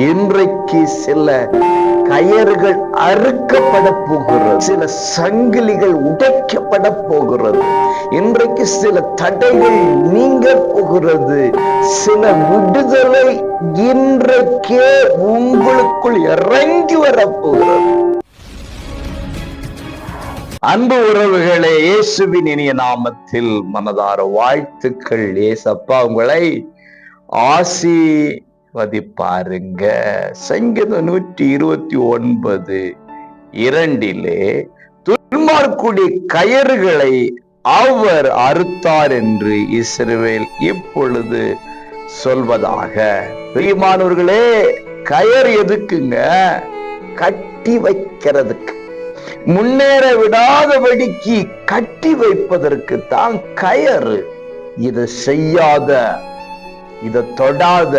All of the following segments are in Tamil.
இன்றைக்கு சில கயறுகள் அறுக்கப்பட போகிறது, சில சங்கிலிகள் உடைக்கப்பட போகிறது. இன்றைக்கு சில தடைகள் நீங்க போகிறது, சில விடுதலை இன்றைக்கே உங்களுக்குள் இறங்கி வரப்போகிறது. அன்பு உறவுகளே, இயேசுவின் இனிய நாமத்தில் மனதார வாழ்த்துக்கள். ஏசப்பா உங்களை ஆசீர்வதிப்பாருங்க. சங்கீதம் 129:2 துன்மார்க்குடைய கயறுகளை அவர் அறுத்தார் என்று இஸ்ரவேல் இப்பொழுது சொல்வதாக. பிரியமானவர்களே, கயறு எதுக்குங்க? கட்டி வைக்கிறதுக்கு, முன்னேற விடாதபடிக்கு கட்டி வைப்பதற்கு தான் கயறு. இதை செய்யாத, இதை தொடாத,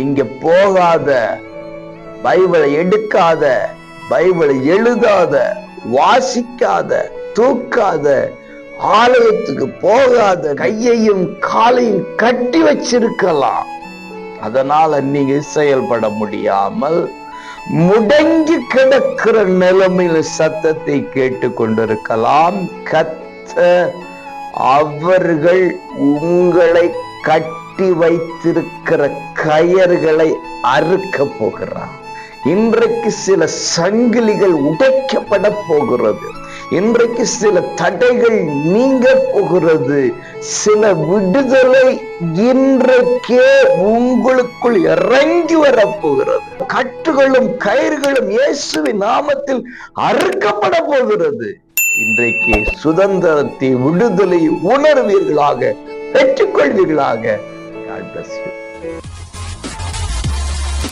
இங்க போகாத, பைபிளை எடுக்காத, பைபிளை எழுதாத, வாசிக்காத, தூக்காத, ஆலயத்துக்கு போகாத, கையையும் காலையும் கட்டி வச்சிருக்கலாம். அதனால நீங்க செயல்பட முடியாமல் முடங்கி கிடக்கிற நிலைமையில சத்தத்தை கேட்டு கொண்டிருக்கலாம். கர்த்தர் அவர்கள் உங்களை கட்டி வைத்திருக்கிற கயறுகளை அறுக்க போகிறார். இன்றைக்கு சில சங்கிலிகள் உடைக்கப்பட போகிறது. இன்றைக்கு சில தடைகள் நீங்க போகிறது. சில விடுதலை இன்றைக்கே உங்களுக்குள் இறங்கி வரப்போகிறது. கட்டுகளும் கயிறுகளும் இயேசுவின் நாமத்தில் அறுக்கப்பட போகிறது. இன்றைக்கு சுதந்திரத்தை, விடுதலை உணர்வீர்களாக, பெற்றுக்கொள்வீர்களாக. God bless you.